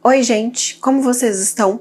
Oi gente, como vocês estão?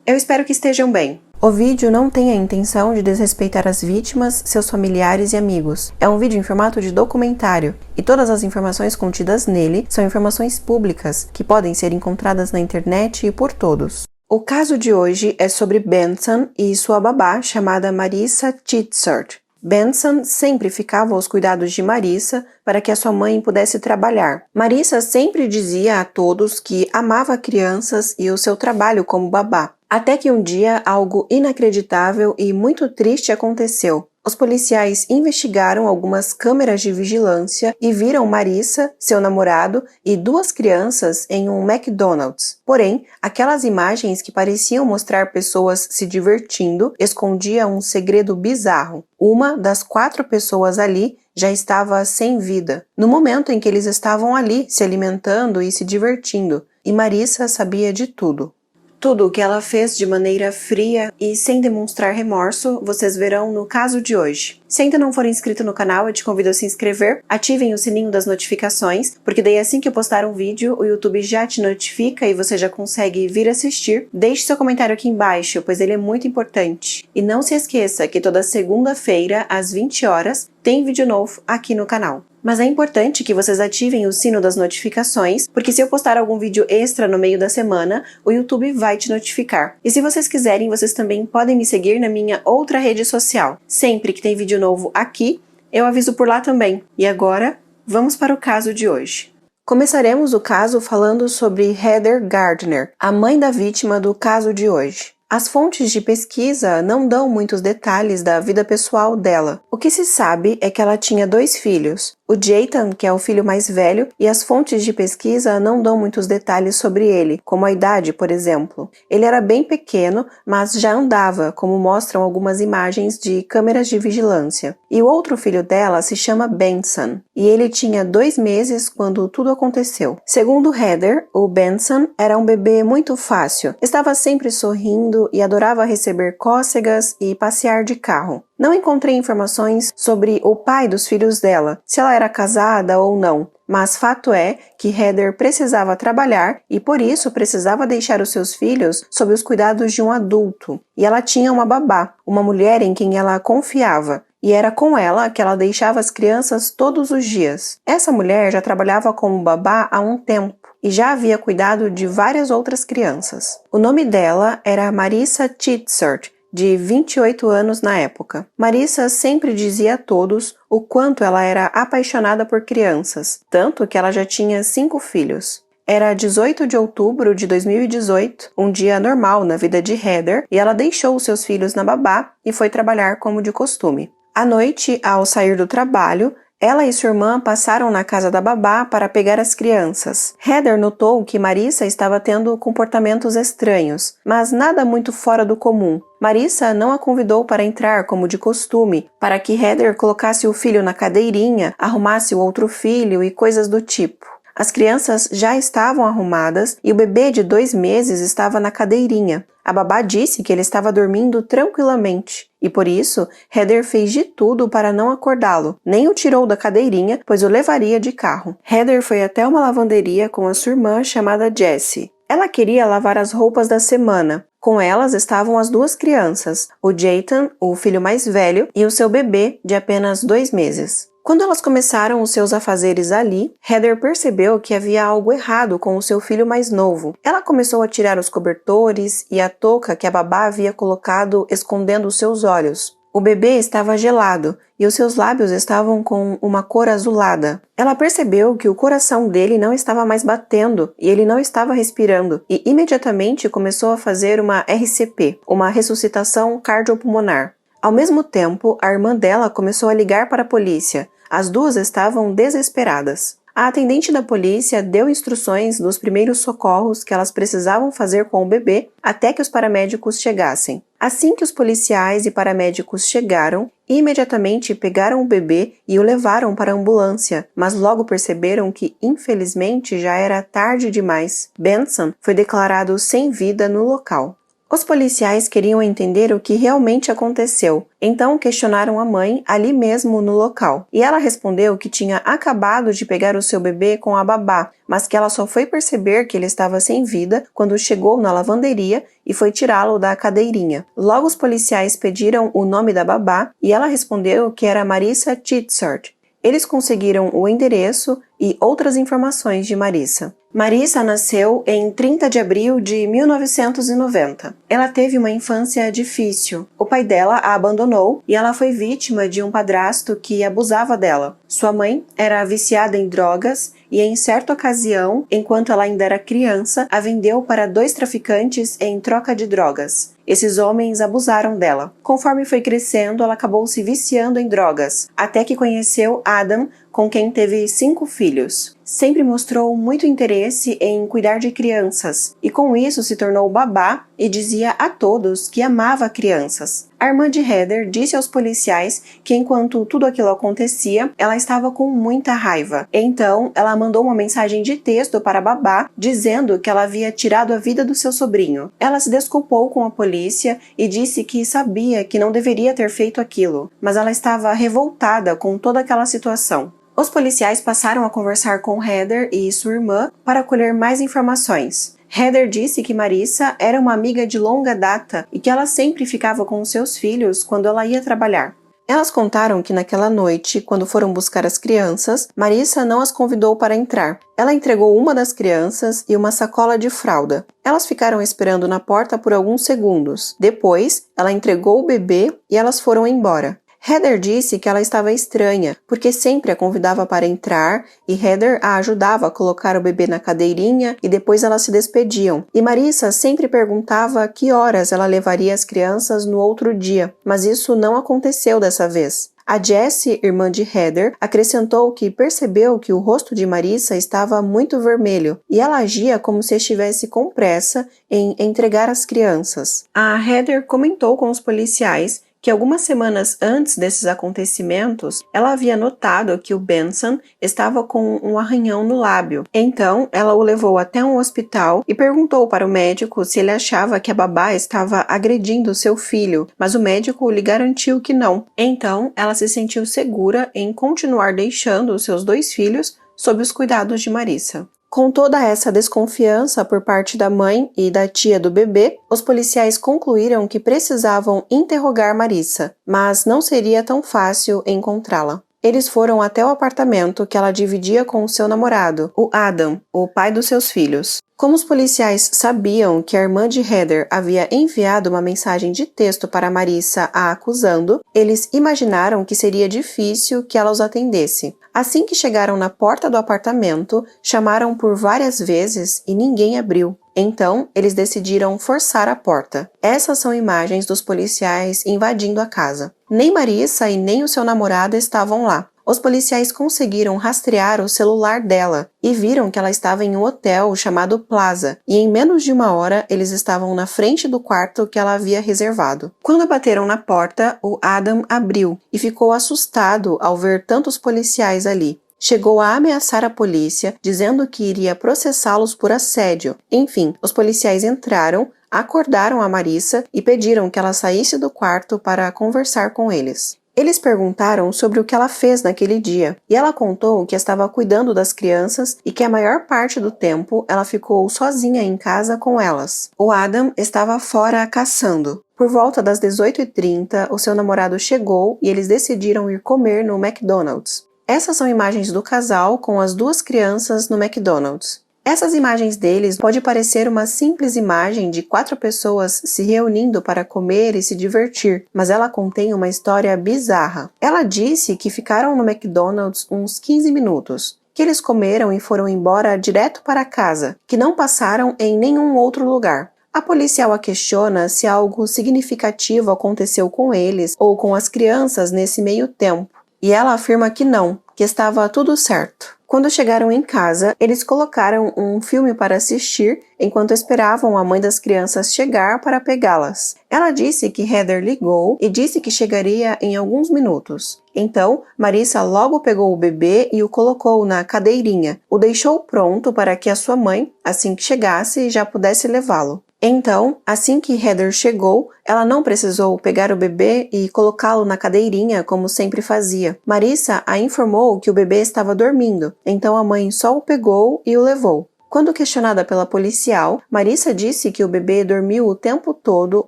Eu espero que estejam bem. O vídeo não tem a intenção de desrespeitar as vítimas, seus familiares e amigos. É um vídeo em formato de documentário e todas as informações contidas nele são informações públicas que podem ser encontradas na internet e por todos. O caso de hoje é sobre Benson e sua babá chamada Marissa Titsert. Benson sempre ficava aos cuidados de Marissa para que a sua mãe pudesse trabalhar. Marissa sempre dizia a todos que amava crianças e o seu trabalho como babá. Até que um dia algo inacreditável e muito triste aconteceu. Os policiais investigaram algumas câmeras de vigilância e viram Marissa, seu namorado e duas crianças em um McDonald's. Porém, aquelas imagens que pareciam mostrar pessoas se divertindo escondiam um segredo bizarro. Uma das 4 pessoas ali já estava sem vida, no momento em que eles estavam ali se alimentando e se divertindo, e Marissa sabia de tudo. Tudo o que ela fez de maneira fria e sem demonstrar remorso, vocês verão no caso de hoje. Se ainda não for inscrito no canal, eu te convido a se inscrever, ativem o sininho das notificações, porque daí assim que eu postar um vídeo, o YouTube já te notifica e você já consegue vir assistir. Deixe seu comentário aqui embaixo, pois ele é muito importante. E não se esqueça que toda segunda-feira, às 20 horas, tem vídeo novo aqui no canal. Mas é importante que vocês ativem o sino das notificações, porque se eu postar algum vídeo extra no meio da semana, o YouTube vai te notificar. E se vocês quiserem, vocês também podem me seguir na minha outra rede social. Sempre que tem vídeo novo aqui, eu aviso por lá também. E agora, vamos para o caso de hoje. Começaremos o caso falando sobre Heather Gardner, a mãe da vítima do caso de hoje. As fontes de pesquisa não dão muitos detalhes da vida pessoal dela. O que se sabe é que ela tinha 2 filhos, o Jayton, que é o filho mais velho, e as fontes de pesquisa não dão muitos detalhes sobre ele, como a idade, por exemplo. Ele era bem pequeno, mas já andava, como mostram algumas imagens de câmeras de vigilância. E o outro filho dela se chama Benson, e ele tinha 2 meses quando tudo aconteceu. Segundo Heather, o Benson era um bebê muito fácil, estava sempre sorrindo e adorava receber cócegas e passear de carro. Não encontrei informações sobre o pai dos filhos dela, se ela era casada ou não, mas fato é que Heather precisava trabalhar e por isso precisava deixar os seus filhos sob os cuidados de um adulto. E ela tinha uma babá, uma mulher em quem ela confiava, e era com ela que ela deixava as crianças todos os dias. Essa mulher já trabalhava como babá há um tempo e já havia cuidado de várias outras crianças. O nome dela era Marissa Titsert, de 28 anos na época. Marissa sempre dizia a todos o quanto ela era apaixonada por crianças, tanto que ela já tinha 5 filhos. Era 18 de outubro de 2018, um dia normal na vida de Heather, e ela deixou os seus filhos na babá e foi trabalhar como de costume. À noite, ao sair do trabalho, ela e sua irmã passaram na casa da babá para pegar as crianças. Heather notou que Marissa estava tendo comportamentos estranhos, mas nada muito fora do comum. Marissa não a convidou para entrar como de costume, para que Heather colocasse o filho na cadeirinha, arrumasse o outro filho e coisas do tipo. As crianças já estavam arrumadas e o bebê de 2 meses estava na cadeirinha. A babá disse que ele estava dormindo tranquilamente e, por isso, Heather fez de tudo para não acordá-lo. Nem o tirou da cadeirinha, pois o levaria de carro. Heather foi até uma lavanderia com a sua irmã chamada Jessie. Ela queria lavar as roupas da semana. Com elas estavam as 2 crianças, o Jayton, o filho mais velho, e o seu bebê de apenas 2 meses. Quando elas começaram os seus afazeres ali, Heather percebeu que havia algo errado com o seu filho mais novo. Ela começou a tirar os cobertores e a touca que a babá havia colocado escondendo os seus olhos. O bebê estava gelado e os seus lábios estavam com uma cor azulada. Ela percebeu que o coração dele não estava mais batendo e ele não estava respirando e imediatamente começou a fazer uma RCP, uma ressuscitação cardiopulmonar. Ao mesmo tempo, a irmã dela começou a ligar para a polícia. As 2 estavam desesperadas. A atendente da polícia deu instruções dos primeiros socorros que elas precisavam fazer com o bebê até que os paramédicos chegassem. Assim que os policiais e paramédicos chegaram, imediatamente pegaram o bebê e o levaram para a ambulância, mas logo perceberam que, infelizmente, já era tarde demais. Benson foi declarado sem vida no local. Os policiais queriam entender o que realmente aconteceu, então questionaram a mãe ali mesmo no local. E ela respondeu que tinha acabado de pegar o seu bebê com a babá, mas que ela só foi perceber que ele estava sem vida quando chegou na lavanderia e foi tirá-lo da cadeirinha. Logo os policiais pediram o nome da babá e ela respondeu que era Marissa Titsart. Eles conseguiram o endereço e outras informações de Marissa. Marissa nasceu em 30 de abril de 1990. Ela teve uma infância difícil. O pai dela a abandonou e ela foi vítima de um padrasto que abusava dela. Sua mãe era viciada em drogas e, em certa ocasião, enquanto ela ainda era criança, a vendeu para 2 traficantes em troca de drogas. Esses homens abusaram dela. Conforme foi crescendo, ela acabou se viciando em drogas, até que conheceu Adam, com quem teve 5 filhos. Sempre mostrou muito interesse em cuidar de crianças e com isso se tornou babá e dizia a todos que amava crianças. A irmã de Heather disse aos policiais que enquanto tudo aquilo acontecia, ela estava com muita raiva. Então, ela mandou uma mensagem de texto para a babá dizendo que ela havia tirado a vida do seu sobrinho. Ela se desculpou com a polícia e disse que sabia que não deveria ter feito aquilo, mas ela estava revoltada com toda aquela situação. Os policiais passaram a conversar com Heather e sua irmã para colher mais informações. Heather disse que Marissa era uma amiga de longa data e que ela sempre ficava com seus filhos quando ela ia trabalhar. Elas contaram que naquela noite, quando foram buscar as crianças, Marissa não as convidou para entrar. Ela entregou uma das crianças e uma sacola de fralda. Elas ficaram esperando na porta por alguns segundos. Depois, ela entregou o bebê e elas foram embora. Heather disse que ela estava estranha, porque sempre a convidava para entrar e Heather a ajudava a colocar o bebê na cadeirinha e depois elas se despediam. E Marissa sempre perguntava a que horas ela levaria as crianças no outro dia, mas isso não aconteceu dessa vez. A Jessie, irmã de Heather, acrescentou que percebeu que o rosto de Marissa estava muito vermelho e ela agia como se estivesse com pressa em entregar as crianças. A Heather comentou com os policiais que algumas semanas antes desses acontecimentos, ela havia notado que o Benson estava com um arranhão no lábio. Então, ela o levou até um hospital e perguntou para o médico se ele achava que a babá estava agredindo seu filho, mas o médico lhe garantiu que não. Então, ela se sentiu segura em continuar deixando os seus 2 filhos sob os cuidados de Marissa. Com toda essa desconfiança por parte da mãe e da tia do bebê, os policiais concluíram que precisavam interrogar Marissa, mas não seria tão fácil encontrá-la. Eles foram até o apartamento que ela dividia com o seu namorado, o Adam, o pai dos seus filhos. Como os policiais sabiam que a irmã de Heather havia enviado uma mensagem de texto para Marissa a acusando, eles imaginaram que seria difícil que ela os atendesse. Assim que chegaram na porta do apartamento, chamaram por várias vezes e ninguém abriu. Então, eles decidiram forçar a porta. Essas são imagens dos policiais invadindo a casa. Nem Marissa e nem o seu namorado estavam lá. Os policiais conseguiram rastrear o celular dela e viram que ela estava em um hotel chamado Plaza, e em menos de 1 hora eles estavam na frente do quarto que ela havia reservado. Quando bateram na porta, o Adam abriu e ficou assustado ao ver tantos policiais ali. Chegou a ameaçar a polícia, dizendo que iria processá-los por assédio. Enfim, os policiais entraram, acordaram a Marissa e pediram que ela saísse do quarto para conversar com eles. Eles perguntaram sobre o que ela fez naquele dia, e ela contou que estava cuidando das crianças e que a maior parte do tempo ela ficou sozinha em casa com elas. O Adam estava fora caçando. Por volta das 18h30, o seu namorado chegou e eles decidiram ir comer no McDonald's. Essas são imagens do casal com as 2 crianças no McDonald's. Essas imagens deles pode parecer uma simples imagem de 4 pessoas se reunindo para comer e se divertir, mas ela contém uma história bizarra. Ela disse que ficaram no McDonald's uns 15 minutos, que eles comeram e foram embora direto para casa, que não passaram em nenhum outro lugar. A policial a questiona se algo significativo aconteceu com eles ou com as crianças nesse meio tempo, e ela afirma que não, que estava tudo certo. Quando chegaram em casa, eles colocaram um filme para assistir enquanto esperavam a mãe das crianças chegar para pegá-las. Ela disse que Heather ligou e disse que chegaria em alguns minutos. Então, Marissa logo pegou o bebê e o colocou na cadeirinha. O deixou pronto para que a sua mãe, assim que chegasse, já pudesse levá-lo. Então, assim que Heather chegou, ela não precisou pegar o bebê e colocá-lo na cadeirinha como sempre fazia. Marissa a informou que o bebê estava dormindo, então a mãe só o pegou e o levou. Quando questionada pela policial, Marissa disse que o bebê dormiu o tempo todo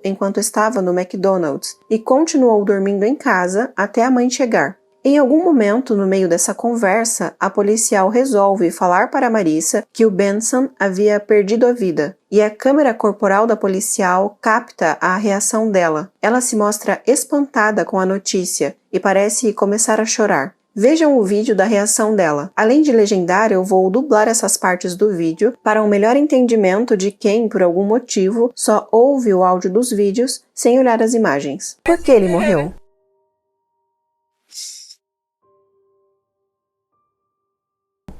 enquanto estava no McDonald's e continuou dormindo em casa até a mãe chegar. Em algum momento, no meio dessa conversa, a policial resolve falar para Marissa que o Benson havia perdido a vida, e a câmera corporal da policial capta a reação dela. Ela se mostra espantada com a notícia e parece começar a chorar. Vejam o vídeo da reação dela. Além de legendar, eu vou dublar essas partes do vídeo para um melhor entendimento de quem, por algum motivo, só ouve o áudio dos vídeos sem olhar as imagens. Por que ele morreu?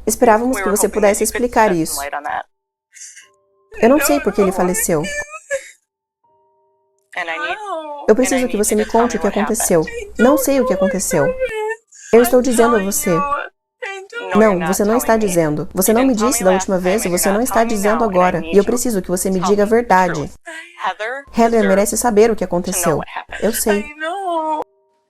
Esperávamos que você pudesse explicar isso. Eu não sei por que ele faleceu. Eu preciso que você me conte o que aconteceu. Não sei o que aconteceu. Eu estou dizendo a você. Não, você não está dizendo. Você não me disse da última vez e você não está dizendo agora. E eu preciso que você me diga a verdade. Heather merece saber o que aconteceu. Eu sei.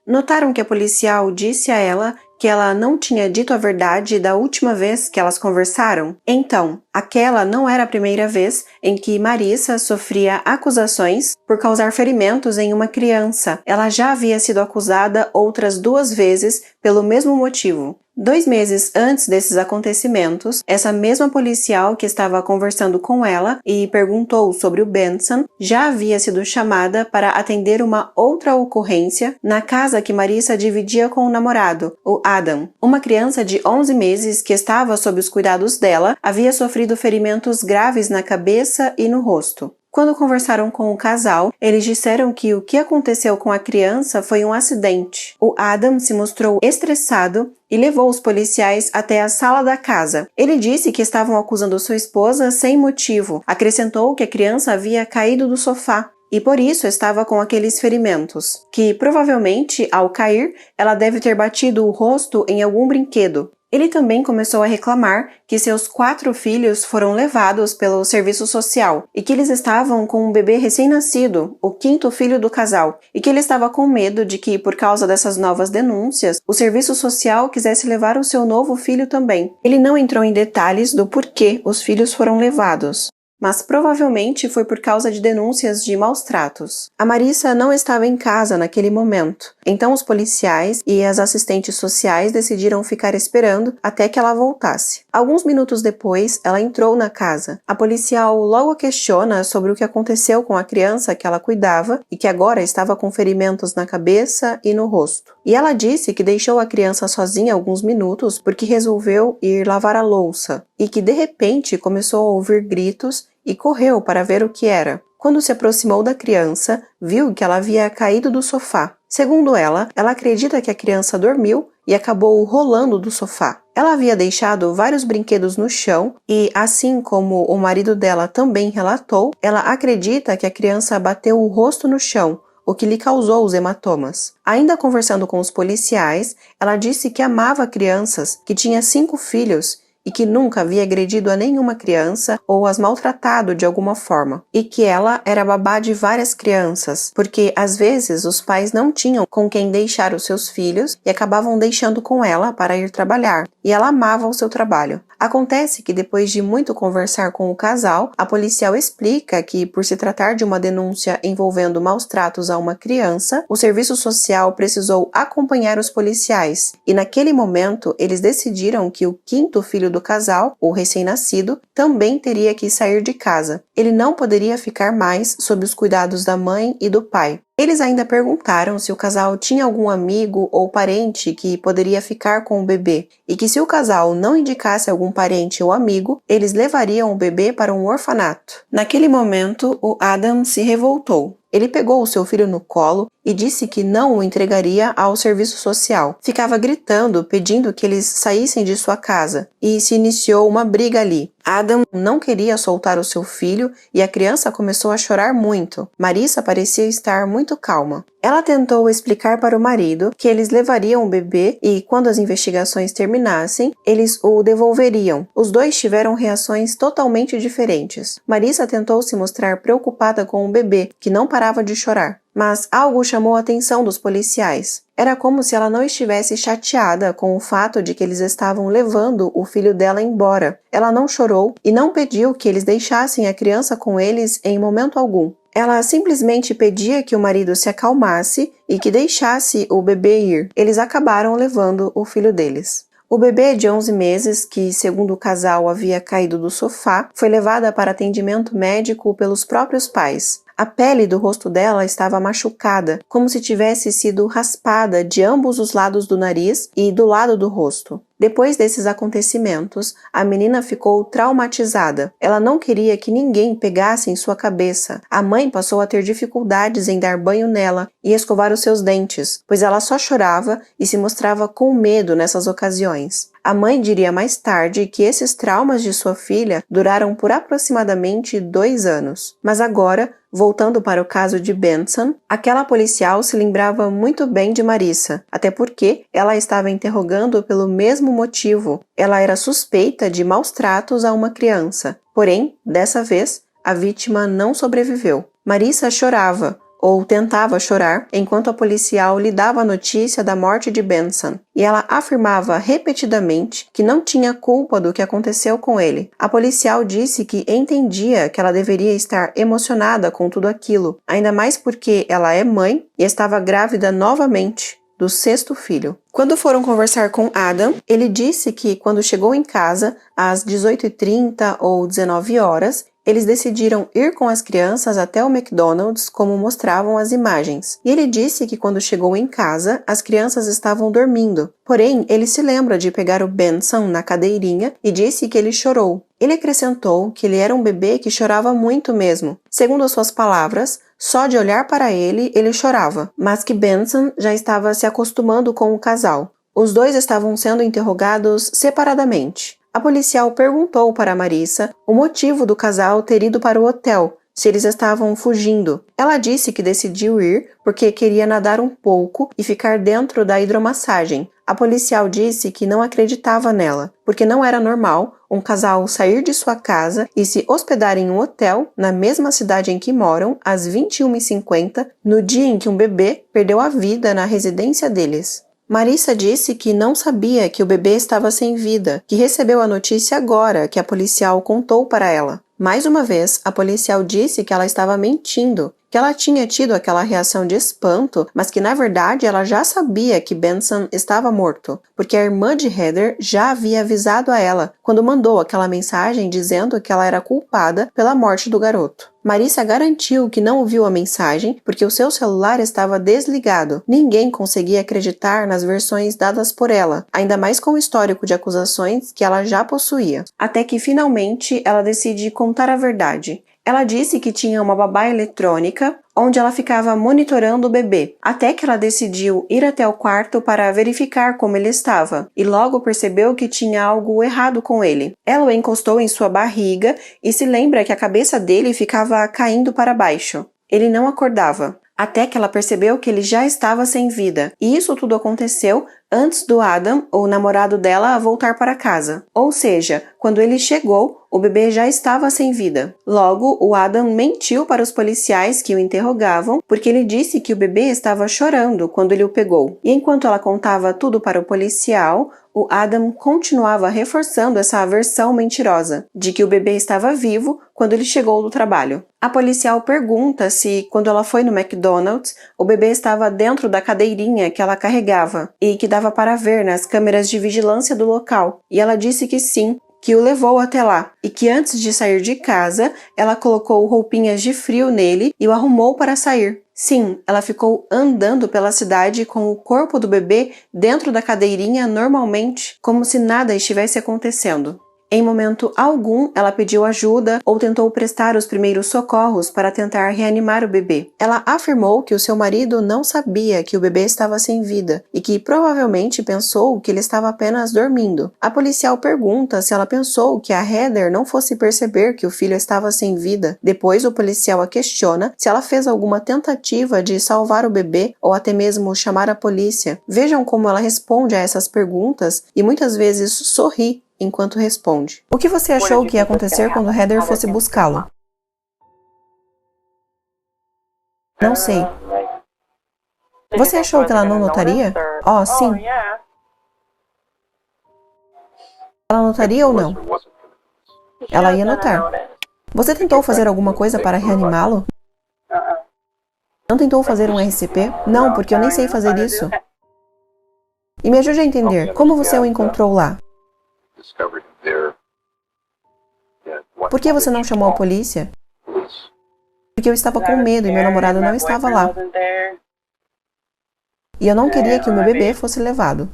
Notaram que a policial disse a ela que ela não tinha dito a verdade da última vez que elas conversaram? Então, aquela não era a primeira vez em que Marissa sofria acusações por causar ferimentos em uma criança. Ela já havia sido acusada outras 2 vezes pelo mesmo motivo. 2 meses antes desses acontecimentos, essa mesma policial que estava conversando com ela e perguntou sobre o Benson já havia sido chamada para atender uma outra ocorrência na casa que Marissa dividia com o namorado, o Adam. Uma criança de 11 meses que estava sob os cuidados dela havia sofrido ferimentos graves na cabeça e no rosto. Quando conversaram com o casal, eles disseram que o que aconteceu com a criança foi um acidente. O Adam se mostrou estressado e levou os policiais até a sala da casa. Ele disse que estavam acusando sua esposa sem motivo. Acrescentou que a criança havia caído do sofá e por isso estava com aqueles ferimentos, que provavelmente, ao cair, ela deve ter batido o rosto em algum brinquedo. Ele também começou a reclamar que seus 4 filhos foram levados pelo serviço social e que eles estavam com um bebê recém-nascido, o 5º filho do casal, e que ele estava com medo de que, por causa dessas novas denúncias, o serviço social quisesse levar o seu novo filho também. Ele não entrou em detalhes do porquê os filhos foram levados, mas provavelmente foi por causa de denúncias de maus tratos. A Marissa não estava em casa naquele momento, então os policiais e as assistentes sociais decidiram ficar esperando até que ela voltasse. Alguns minutos depois, ela entrou na casa. A policial logo a questiona sobre o que aconteceu com a criança que ela cuidava e que agora estava com ferimentos na cabeça e no rosto. E ela disse que deixou a criança sozinha alguns minutos porque resolveu ir lavar a louça e que de repente começou a ouvir gritos e correu para ver o que era. Quando se aproximou da criança, viu que ela havia caído do sofá. Segundo ela acredita que a criança dormiu e acabou rolando do sofá. Ela havia deixado vários brinquedos no chão e, assim como o marido dela também relatou, ela acredita que a criança bateu o rosto no chão, o que lhe causou os hematomas. Ainda conversando com os policiais, ela disse que amava crianças, que tinha 5 filhos e que nunca havia agredido a nenhuma criança ou as maltratado de alguma forma, e que ela era babá de várias crianças, porque às vezes os pais não tinham com quem deixar os seus filhos e acabavam deixando com ela para ir trabalhar, e ela amava o seu trabalho. Acontece que depois de muito conversar com o casal, a policial explica que, por se tratar de uma denúncia envolvendo maus tratos a uma criança, o serviço social precisou acompanhar os policiais, e naquele momento eles decidiram que o 5º filho do casal, o recém-nascido, também teria que sair de casa. Ele não poderia ficar mais sob os cuidados da mãe e do pai. Eles ainda perguntaram se o casal tinha algum amigo ou parente que poderia ficar com o bebê, e que se o casal não indicasse algum parente ou amigo, eles levariam o bebê para um orfanato. Naquele momento, o Adam se revoltou. Ele pegou o seu filho no colo e disse que não o entregaria ao serviço social. Ficava gritando, pedindo que eles saíssem de sua casa, e se iniciou uma briga ali. Adam não queria soltar o seu filho e a criança começou a chorar muito. Marissa parecia estar muito calma. Ela tentou explicar para o marido que eles levariam o bebê e, quando as investigações terminassem, eles o devolveriam. Os dois tiveram reações totalmente diferentes. Marissa tentou se mostrar preocupada com o bebê, que não parava de chorar. Mas algo chamou a atenção dos policiais. Era como se ela não estivesse chateada com o fato de que eles estavam levando o filho dela embora. Ela não chorou e não pediu que eles deixassem a criança com eles em momento algum. Ela simplesmente pedia que o marido se acalmasse e que deixasse o bebê ir. Eles acabaram levando o filho deles. O bebê de 11 meses, que segundo o casal havia caído do sofá, foi levada para atendimento médico pelos próprios pais. A pele do rosto dela estava machucada, como se tivesse sido raspada de ambos os lados do nariz e do lado do rosto. Depois desses acontecimentos, a menina ficou traumatizada. Ela não queria que ninguém pegasse em sua cabeça. A mãe passou a ter dificuldades em dar banho nela e escovar os seus dentes, pois ela só chorava e se mostrava com medo nessas ocasiões. A mãe diria mais tarde que esses traumas de sua filha duraram por aproximadamente 2 anos. Mas agora, voltando para o caso de Benson, aquela policial se lembrava muito bem de Marissa, até porque ela estava interrogando pelo mesmo motivo. Ela era suspeita de maus tratos a uma criança. Porém, dessa vez, a vítima não sobreviveu. Marissa chorava, ou tentava chorar, enquanto a policial lhe dava a notícia da morte de Benson, e ela afirmava repetidamente que não tinha culpa do que aconteceu com ele. A policial disse que entendia que ela deveria estar emocionada com tudo aquilo, ainda mais porque ela é mãe e estava grávida novamente do 6º filho. Quando foram conversar com Adam, ele disse que quando chegou em casa, às 18h30 ou 19 horas, eles decidiram ir com as crianças até o McDonald's, como mostravam as imagens. E ele disse que quando chegou em casa, as crianças estavam dormindo. Porém, ele se lembra de pegar o Benson na cadeirinha e disse que ele chorou. Ele acrescentou que ele era um bebê que chorava muito mesmo. Segundo as suas palavras, só de olhar para ele, ele chorava, mas que Benson já estava se acostumando com o casal. Os dois estavam sendo interrogados separadamente. A policial perguntou para Marissa o motivo do casal ter ido para o hotel, se eles estavam fugindo. Ela disse que decidiu ir porque queria nadar um pouco e ficar dentro da hidromassagem. A policial disse que não acreditava nela, porque não era normal um casal sair de sua casa e se hospedar em um hotel na mesma cidade em que moram, às 21h50, no dia em que um bebê perdeu a vida na residência deles. Marissa disse que não sabia que o bebê estava sem vida, que recebeu a notícia agora que a policial contou para ela. Mais uma vez, a policial disse que ela estava mentindo, que ela tinha tido aquela reação de espanto, mas que na verdade ela já sabia que Benson estava morto, porque a irmã de Heather já havia avisado a ela quando mandou aquela mensagem dizendo que ela era culpada pela morte do garoto. Marissa garantiu que não ouviu a mensagem porque o seu celular estava desligado. Ninguém conseguia acreditar nas versões dadas por ela, ainda mais com o histórico de acusações que ela já possuía. Até que finalmente ela decide contar a verdade. Ela disse que tinha uma babá eletrônica onde ela ficava monitorando o bebê, até que ela decidiu ir até o quarto para verificar como ele estava, e logo percebeu que tinha algo errado com ele. Ela o encostou em sua barriga e se lembra que a cabeça dele ficava caindo para baixo. Ele não acordava, até que ela percebeu que ele já estava sem vida, e isso tudo aconteceu antes do Adam, o namorado dela, voltar para casa. Ou seja, quando ele chegou, o bebê já estava sem vida. Logo, o Adam mentiu para os policiais que o interrogavam, porque ele disse que o bebê estava chorando quando ele o pegou. E enquanto ela contava tudo para o policial, o Adam continuava reforçando essa versão mentirosa, de que o bebê estava vivo quando ele chegou do trabalho. A policial pergunta se, quando ela foi no McDonald's, o bebê estava dentro da cadeirinha que ela carregava, e que dava para ver nas câmeras de vigilância do local. E ela disse que sim, que o levou até lá, e que antes de sair de casa, ela colocou roupinhas de frio nele e o arrumou para sair. Sim, ela ficou andando pela cidade com o corpo do bebê dentro da cadeirinha normalmente, como se nada estivesse acontecendo. Em momento algum, ela pediu ajuda ou tentou prestar os primeiros socorros para tentar reanimar o bebê. Ela afirmou que o seu marido não sabia que o bebê estava sem vida e que provavelmente pensou que ele estava apenas dormindo. A policial pergunta se ela pensou que a Heather não fosse perceber que o filho estava sem vida. Depois, o policial a questiona se ela fez alguma tentativa de salvar o bebê ou até mesmo chamar a polícia. Vejam como ela responde a essas perguntas e muitas vezes sorri enquanto responde. O que você achou que ia acontecer quando Heather fosse buscá-lo? Não sei. Você achou que ela não notaria? Oh, sim. Ela notaria ou não? Ela ia notar. Você tentou fazer alguma coisa para reanimá-lo? Não tentou fazer um RCP? Não, porque eu nem sei fazer isso. E me ajude a entender, como você o encontrou lá? Por que você não chamou a polícia? Porque eu estava com medo e meu namorado não estava lá. E eu não queria que o meu bebê fosse levado.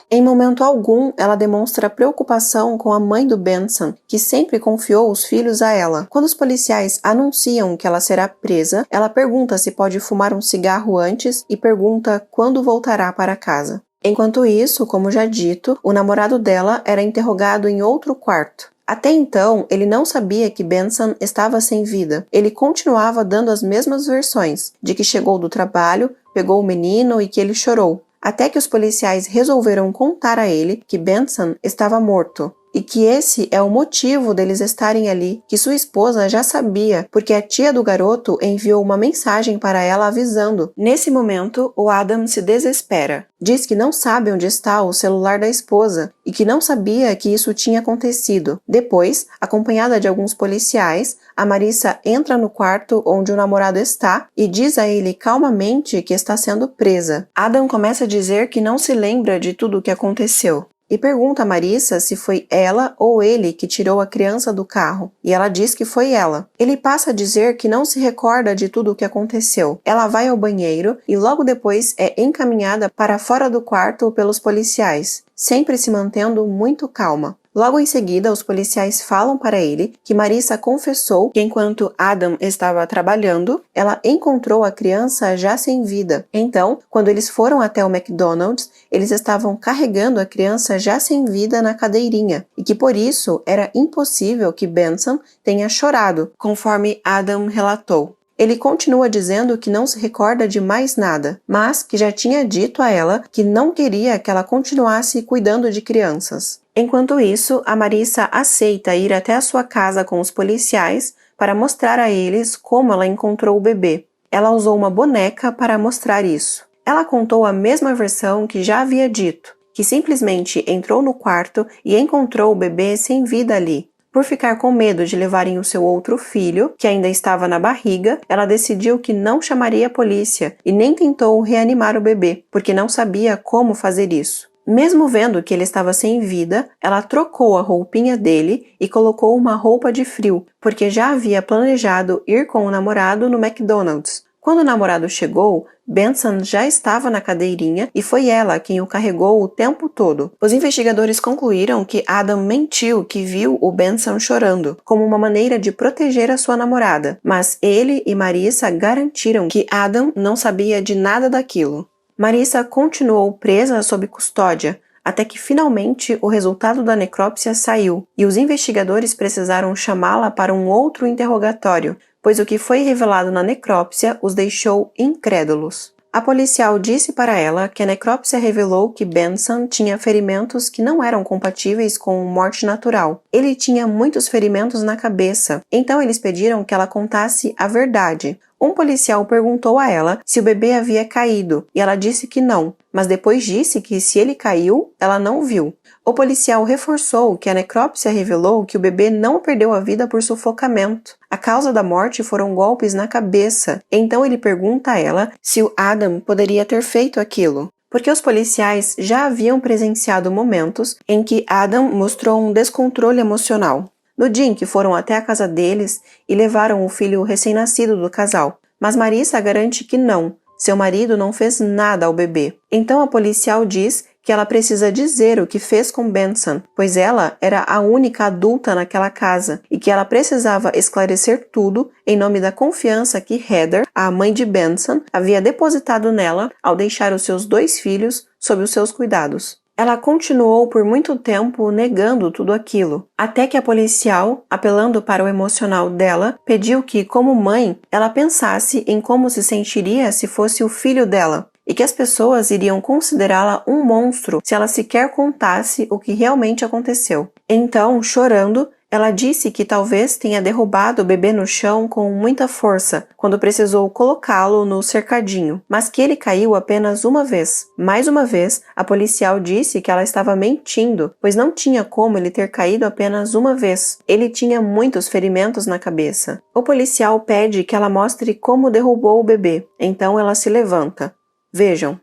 Em momento algum, ela demonstra preocupação com a mãe do Benson, que sempre confiou os filhos a ela. Quando os policiais anunciam que ela será presa, ela pergunta se pode fumar um cigarro antes e pergunta quando voltará para casa. Enquanto isso, como já dito, o namorado dela era interrogado em outro quarto. Até então, ele não sabia que Benson estava sem vida. Ele continuava dando as mesmas versões, de que chegou do trabalho, pegou o menino e que ele chorou. Até que os policiais resolveram contar a ele que Benson estava morto. E que esse é o motivo deles estarem ali, que sua esposa já sabia, porque a tia do garoto enviou uma mensagem para ela avisando. Nesse momento, o Adam se desespera. Diz que não sabe onde está o celular da esposa e que não sabia que isso tinha acontecido. Depois, acompanhada de alguns policiais, a Marissa entra no quarto onde o namorado está e diz a ele calmamente que está sendo presa. Adam começa a dizer que não se lembra de tudo o que aconteceu. E pergunta a Marissa se foi ela ou ele que tirou a criança do carro, e ela diz que foi ela. Ele passa a dizer que não se recorda de tudo o que aconteceu. Ela vai ao banheiro e logo depois é encaminhada para fora do quarto pelos policiais, sempre se mantendo muito calma. Logo em seguida, os policiais falam para ele que Marissa confessou que enquanto Adam estava trabalhando, ela encontrou a criança já sem vida. Então, quando eles foram até o McDonald's, eles estavam carregando a criança já sem vida na cadeirinha e que por isso era impossível que Benson tenha chorado, conforme Adam relatou. Ele continua dizendo que não se recorda de mais nada, mas que já tinha dito a ela que não queria que ela continuasse cuidando de crianças. Enquanto isso, a Marissa aceita ir até a sua casa com os policiais para mostrar a eles como ela encontrou o bebê. Ela usou uma boneca para mostrar isso. Ela contou a mesma versão que já havia dito, que simplesmente entrou no quarto e encontrou o bebê sem vida ali. Por ficar com medo de levarem o seu outro filho, que ainda estava na barriga, ela decidiu que não chamaria a polícia e nem tentou reanimar o bebê, porque não sabia como fazer isso. Mesmo vendo que ele estava sem vida, ela trocou a roupinha dele e colocou uma roupa de frio, porque já havia planejado ir com o namorado no McDonald's. Quando o namorado chegou, Benson já estava na cadeirinha e foi ela quem o carregou o tempo todo. Os investigadores concluíram que Adam mentiu que viu o Benson chorando, como uma maneira de proteger a sua namorada, mas ele e Marissa garantiram que Adam não sabia de nada daquilo. Marissa continuou presa sob custódia, até que finalmente o resultado da necrópsia saiu e os investigadores precisaram chamá-la para um outro interrogatório, pois o que foi revelado na necrópsia os deixou incrédulos. A policial disse para ela que a necrópsia revelou que Benson tinha ferimentos que não eram compatíveis com morte natural. Ele tinha muitos ferimentos na cabeça, então eles pediram que ela contasse a verdade. Um policial perguntou a ela se o bebê havia caído e ela disse que não, mas depois disse que se ele caiu, ela não viu. O policial reforçou que a necrópsia revelou que o bebê não perdeu a vida por sufocamento. A causa da morte foram golpes na cabeça. Então ele pergunta a ela se o Adam poderia ter feito aquilo, porque os policiais já haviam presenciado momentos em que Adam mostrou um descontrole emocional. No dia em que foram até a casa deles e levaram o filho recém-nascido do casal. Mas Marissa garante que não, seu marido não fez nada ao bebê. Então a policial diz que ela precisa dizer o que fez com Benson, pois ela era a única adulta naquela casa e que ela precisava esclarecer tudo em nome da confiança que Heather, a mãe de Benson, havia depositado nela ao deixar os seus 2 filhos sob os seus cuidados. Ela continuou por muito tempo negando tudo aquilo, até que a policial, apelando para o emocional dela, pediu que, como mãe, ela pensasse em como se sentiria se fosse o filho dela, e que as pessoas iriam considerá-la um monstro se ela sequer contasse o que realmente aconteceu. Então, chorando, ela disse que talvez tenha derrubado o bebê no chão com muita força quando precisou colocá-lo no cercadinho, mas que ele caiu apenas uma vez. Mais uma vez, a policial disse que ela estava mentindo, pois não tinha como ele ter caído apenas uma vez. Ele tinha muitos ferimentos na cabeça. O policial pede que ela mostre como derrubou o bebê, então ela se levanta. Vejam,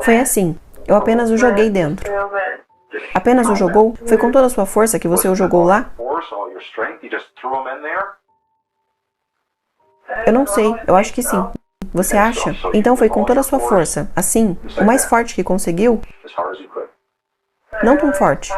foi assim, eu apenas o joguei dentro. Apenas o jogou? Foi com toda a sua força que você o jogou lá? Eu não sei, eu acho que sim. Você acha? Então foi com toda a sua força, assim, o mais forte que conseguiu? Não tão forte.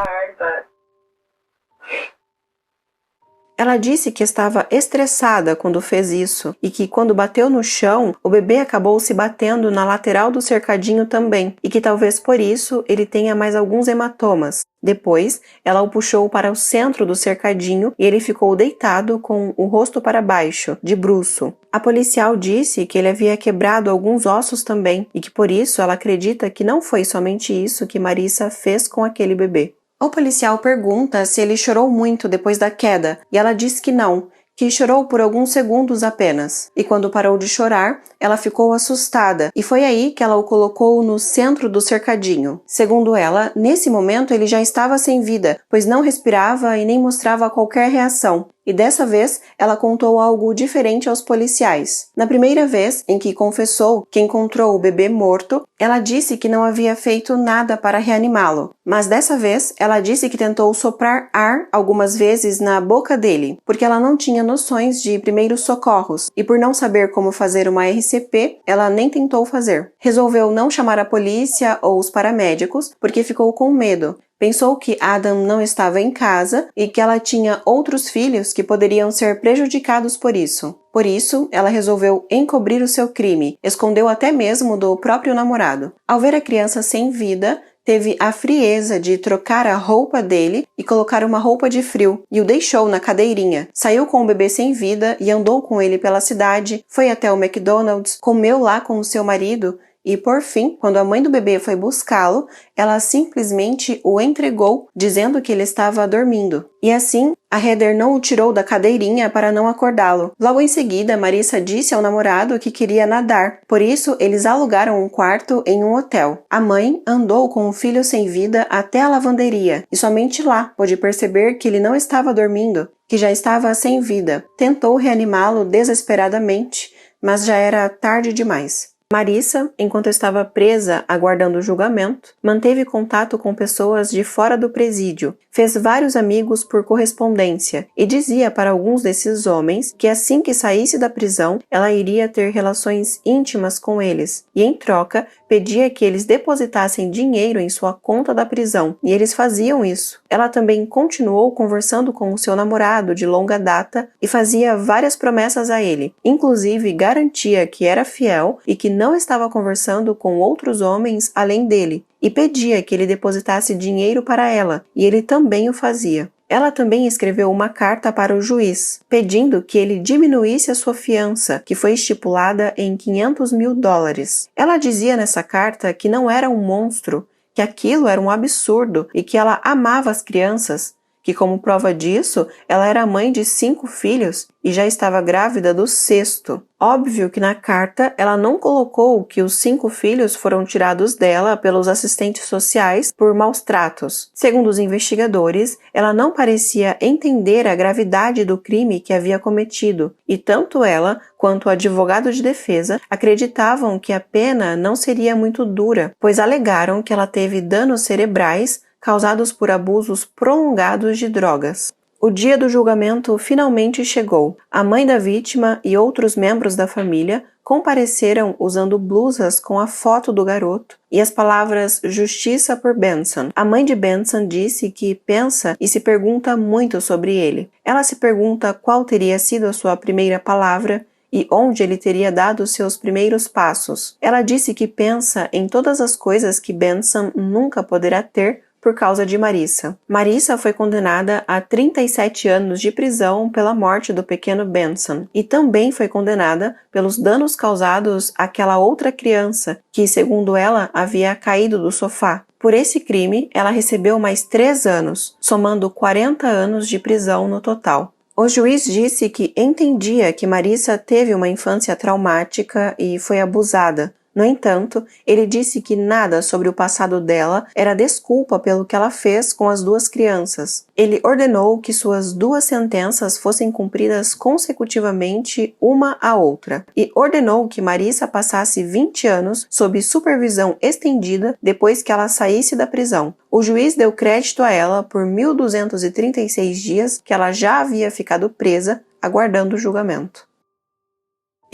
Ela disse que estava estressada quando fez isso e que quando bateu no chão, o bebê acabou se batendo na lateral do cercadinho também e que talvez por isso ele tenha mais alguns hematomas. Depois, ela o puxou para o centro do cercadinho e ele ficou deitado com o rosto para baixo, de bruço. A policial disse que ele havia quebrado alguns ossos também e que por isso ela acredita que não foi somente isso que Marissa fez com aquele bebê. O policial pergunta se ele chorou muito depois da queda e ela diz que não, que chorou por alguns segundos apenas. E quando parou de chorar, ela ficou assustada e foi aí que ela o colocou no centro do cercadinho. Segundo ela, nesse momento ele já estava sem vida, pois não respirava e nem mostrava qualquer reação. E dessa vez, ela contou algo diferente aos policiais. Na primeira vez em que confessou que encontrou o bebê morto, ela disse que não havia feito nada para reanimá-lo. Mas dessa vez, ela disse que tentou soprar ar algumas vezes na boca dele, porque ela não tinha noções de primeiros socorros e por não saber como fazer uma RCP, ela nem tentou fazer. Resolveu não chamar a polícia ou os paramédicos porque ficou com medo. Pensou que Adam não estava em casa e que ela tinha outros filhos que poderiam ser prejudicados por isso. Por isso, ela resolveu encobrir o seu crime, escondeu até mesmo do próprio namorado. Ao ver a criança sem vida, teve a frieza de trocar a roupa dele e colocar uma roupa de frio e o deixou na cadeirinha. Saiu com o bebê sem vida e andou com ele pela cidade, foi até o McDonald's, comeu lá com o seu marido. E, por fim, quando a mãe do bebê foi buscá-lo, ela simplesmente o entregou, dizendo que ele estava dormindo. E assim, a Heather não o tirou da cadeirinha para não acordá-lo. Logo em seguida, Marissa disse ao namorado que queria nadar. Por isso, eles alugaram um quarto em um hotel. A mãe andou com o filho sem vida até a lavanderia e somente lá pôde perceber que ele não estava dormindo, que já estava sem vida. Tentou reanimá-lo desesperadamente, mas já era tarde demais. Marissa, enquanto estava presa aguardando o julgamento, manteve contato com pessoas de fora do presídio, fez vários amigos por correspondência e dizia para alguns desses homens que assim que saísse da prisão, ela iria ter relações íntimas com eles e, em troca, pedia que eles depositassem dinheiro em sua conta da prisão, e eles faziam isso. Ela também continuou conversando com o seu namorado de longa data e fazia várias promessas a ele, inclusive garantia que era fiel e que não estava conversando com outros homens além dele, e pedia que ele depositasse dinheiro para ela, e ele também o fazia. Ela também escreveu uma carta para o juiz, pedindo que ele diminuísse a sua fiança, que foi estipulada em $500.000. Ela dizia nessa carta que não era um monstro, que aquilo era um absurdo e que ela amava as crianças, que como prova disso, ela era mãe de 5 filhos e já estava grávida do 6º. Óbvio que na carta ela não colocou que os 5 filhos foram tirados dela pelos assistentes sociais por maus tratos. Segundo os investigadores, ela não parecia entender a gravidade do crime que havia cometido, e tanto ela quanto o advogado de defesa acreditavam que a pena não seria muito dura, pois alegaram que ela teve danos cerebrais causados por abusos prolongados de drogas. O dia do julgamento finalmente chegou. A mãe da vítima e outros membros da família compareceram usando blusas com a foto do garoto e as palavras "Justiça por Benson". A mãe de Benson disse que pensa e se pergunta muito sobre ele. Ela se pergunta qual teria sido a sua primeira palavra e onde ele teria dado seus primeiros passos. Ela disse que pensa em todas as coisas que Benson nunca poderá ter por causa de Marissa. Marissa foi condenada a 37 anos de prisão pela morte do pequeno Benson e também foi condenada pelos danos causados àquela outra criança que, segundo ela, havia caído do sofá. Por esse crime, ela recebeu mais 3 anos, somando 40 anos de prisão no total. O juiz disse que entendia que Marissa teve uma infância traumática e foi abusada. No entanto, ele disse que nada sobre o passado dela era desculpa pelo que ela fez com as 2 crianças. Ele ordenou que suas 2 sentenças fossem cumpridas consecutivamente uma à outra e ordenou que Marissa passasse 20 anos sob supervisão estendida depois que ela saísse da prisão. O juiz deu crédito a ela por 1.236 dias que ela já havia ficado presa, aguardando o julgamento.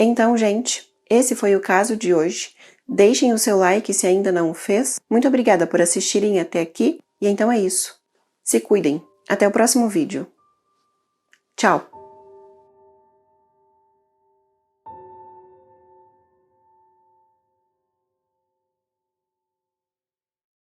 Então, gente, esse foi o caso de hoje. Deixem o seu like se ainda não o fez. Muito obrigada por assistirem até aqui. E então é isso. Se cuidem. Até o próximo vídeo. Tchau!